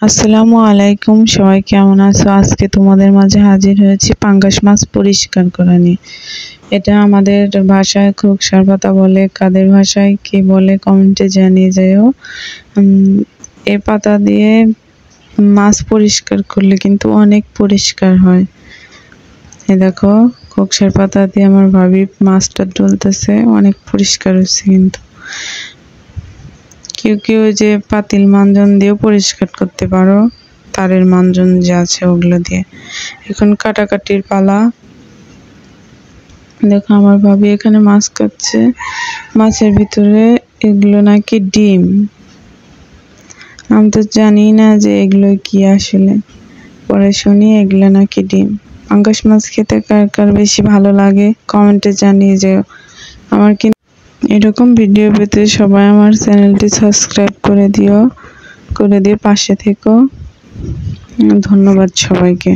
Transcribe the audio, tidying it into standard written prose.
আসসালামু আলাইকুম, সবাই কেমন আছো? আজকে তোমাদের মাঝে হাজির হয়েছি পাঙ্গাস মাছ পরিষ্কার করা নিয়ে। এটা আমাদের ভাষায় খোকসার পাতা বলে, কাদের ভাষায় কি বলে কমেন্টে জানিয়ে যাও। এই পাতা দিয়ে মাছ পরিষ্কার করলে কিন্তু অনেক পরিষ্কার হয়। এই দেখো, খোকসার পাতা দিয়ে আমার ভাবি মাছটা তুলতেছে, অনেক পরিষ্কার হচ্ছে। কিন্তু কেউ কেউ যে পাতিল মাঞ্জন দিয়েও পরিষ্কার করতে পারো, তারের মাঞ্জন যে আছে ওগুলো দিয়ে। এখন কাটাকাটির পালা। দেখো আমার ভাবি এখানে মাছ কাটছে, মাছের ভিতরে এগুলো নাকি ডিম। আমি তো জানি না যে এগুলো কি, আসলে পরে শুনি এগুলো নাকি ডিম। পাঙ্গাস মাছ খেতে কার কার বেশি ভালো লাগে কমেন্টে জানিয়ে যেও। আমার কিন্তু এরকম ভিডিও পেতে সবাই আমার চ্যানেলটি সাবস্ক্রাইব করে দিয়ে পাশে থেকো। ধন্যবাদ সবাইকে।